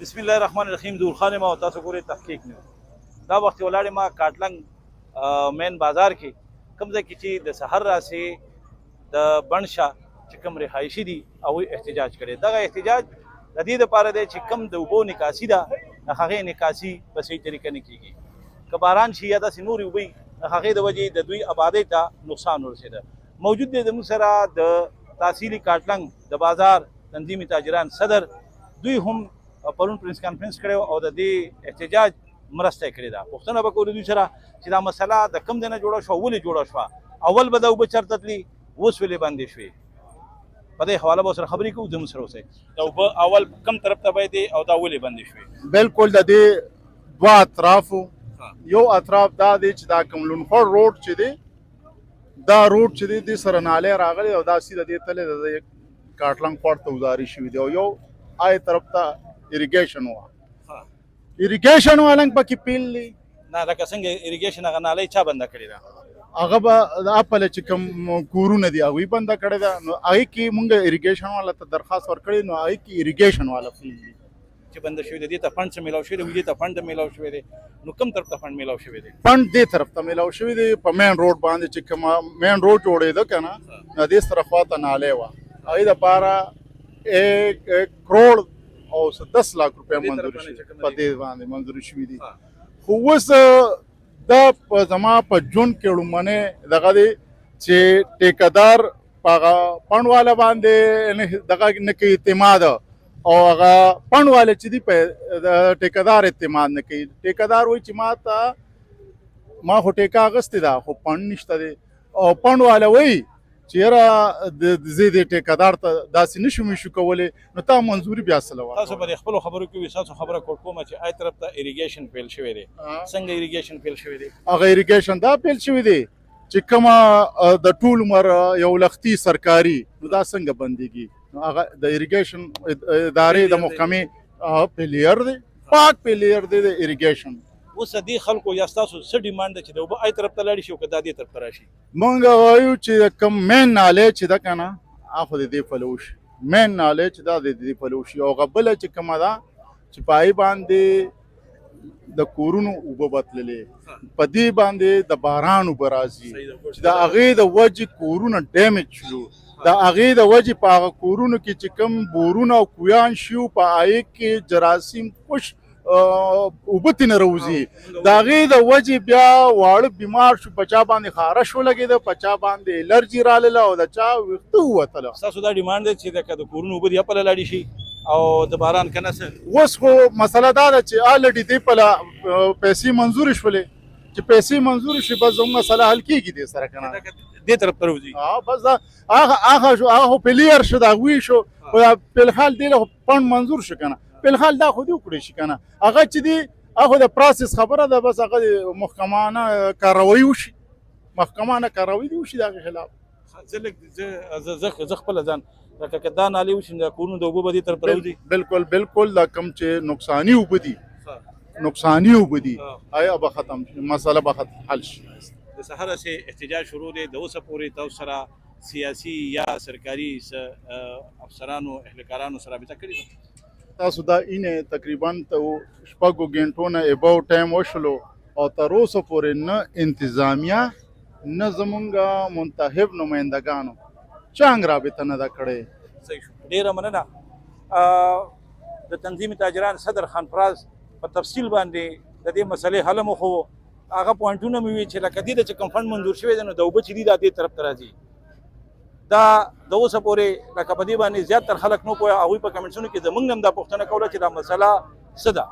بسم الله الرحمن الرحیم. دور خان ما تاسو ګورئ تحقیق نه دا وخت ولاړې ما کاټلنګ مین بازار کې کوم ځای کې چې د سحر راسي د بنشا چې کوم رهایشي دي او احتجاج کړي. دغه احتجاج د دې لپاره دی چې کوم د اوبو نکاسي ده هغه نکاسي په صحیح طریقه نه کیږي. که باران شي یا داسې نورې اوبه هغې د وجې د دوی آبادۍ ته نقصان ورسېده. موجود دی زموږ سره د تحصیلي کاټلنګ د بازار تنظیمي تاجران صدر، دوی هم پرون پرنس کانفرنس کړی او د دې احتجاج مرسته کړې ده. پوښتنه به کوو دوی سره چې دا مسله د کوم ځای نه جوړه شوه، ولې جوړه شوه، اول به دا اوبه چېرته تلي، اوس ولې بندې شوې. په دې حواله به سره خبرې کوو. زموږ سره اوسئ. دا اوبه اول کوم طرف ته باید او دا ولې بندې شوې؟ بالکل د دې دوه اطرافو یو اطراف دا دی چې دا کوم لونخړ روډ چې دی دا روډ چې دی دې سره نالۍ راغلی او دا سیده دې تللی د کاټلنګ خواړ ته وزاري شوي دی او یو آی طرف ته اریګیشن وه اریګیشن والنګ پکې پیل دی نه لکه څنګه اریګیشن هغه نالۍ چا بنده کړې ده؟ هغه به اپله چې کوم کورونه دي هغوی بنده کړې ده. نو هغې کې مونږ اریګیشن والا ته درخواست ورکړی، نو هغې کې اریګیشن والا فیل دي چې بنده شوی دی. دې ته فنډ څه میلاو شوی دی؟ دې ته فنډ میلاو شوی دی. نو کوم طرف ته فنډ میلاو شوی دی؟ فنډ دې طرف ته میلاو شوی دی په مین روډ باندې چې کومه مین روډ جوړېده که نه نو دې سره خواته نالۍ وه. هغې دپاره 1 کروڑ او 10 लाख रुपया منظور شي په دې باندې منظور شوي دي. خو اوس دا په زما په ژوند کې لومړنی دغه دی چې ټیکهدار په هغه پڼډواله باندې دغه نه کوي اعتماد او هغه پڼډواله چې دي په ټیکهدار اعتماد نه کوي. ټیکهدار وایي چې ما خو ټیکه اخیستې ده خو پڼډ نشته دی او پڼډواله وایي چې یاره زه دې ټیکهدار ته داسې نشو کولی. نو تا منظوري بیا څه لوه؟ تاسو به خپلو خبرو کې ستاسو خبره کوم چې آی طرف ته اریګیشن فیل شوی دی. څنګه اریګیشن فیل شوی دی؟ هغه اریګیشن دا فیل شوی دی چې کومه د ټول عمر یو لختي سرکاري نو دا څنګه بندېږي؟ نو هغه د اریګیشن ادارې د محکمې فیلیر دی، پاک فیلیر دی د اریګیشن. اوس دې خلکو یا ستاسو څه ډیمانډ ده چې د اوبه آی طرف ته لاړې شي او که دا دې طرف ته راشي؟ مونږ وایو چې کوم مین نالۍ چې ده که نه هغه د دې پلو شي، مین نالۍ چې دا د دې پلو شي او هغه بله چې کومه ده چې په هغې باندې د کورونو اوبه به تللې، په دې باندې د باران اوبه راځي، د هغې د وجې کورونه ډیمیج شو، د هغې د وجې په هغه کورونو کې چې کوم بورونه او کویان شي په هغې کې جراثیم خوش اوبه ترېنه راوځي، د هغې د وجې بیا واړه بیمار شو، په چا باندې خارش ولګېده، په چا باندې الرجي راغله او د چا ویښته ووتله. ستاسو دا ډیمانډ دی چې د کورونو اوبه دې پله لاړې شي او د باران که نه څه؟ اوس خو مسله دا ده چې الرډي دې پله پیسې منظورې شولې، چې پیسې منظورې شي بس زموږ مسله حل کېږي دې سره که نه دې طرف ته راوځي. بس دا هغه شو، هغه خو پلیر شو، د هغوی شو، خو فلحال دې له فنډ منظور شو که نه، فلحال دا خو دې وکړی شي که نه. هغه چې دي هغه د پروسس خبره ده، بس هغه محکمانه کاروایي وشي، محکمانه کاروایي دې وشي د هغې خلاف. زه خپله ځان لکه که دا نالۍ وشي د کورونو د اوبه به دې طرف ته راوځي. بالکل دا کوم چې نقصاني اوبه دي آیا به ختم شي، مسله به حل شي. د سحر سے احتجاج شروع دی، د اوسه پورې تاسو سره سیاسي یا سرکاري افسرانو اهلکارانو سره رابطه کړې ده؟ تاسو دا اینه تقریبا 6 غنټو نه اباو ټایم وشلو او تر اوسه پورې نه انتظامیه نه زمونږ منتخب نمایندګانو چانګ رابطه نه ده کړې. ډېره مننه. د تنظیمي تاجران صدر خان فراز په تفصیل باندې د دې مسلې حل مو خو هغه پوینټونه مې وي چې لکه دې ته چې کوم فنډ منظور شوی دی نو د اوبه چې دي دا دې طرف ته راځي. دا د اوسه پورې لکه په دې باندې زیاتره خلک نو پوهه. هغوی په کمنټسونو کې زموږ نه هم دا پوښتنه کوله چې دا مسله څه ده.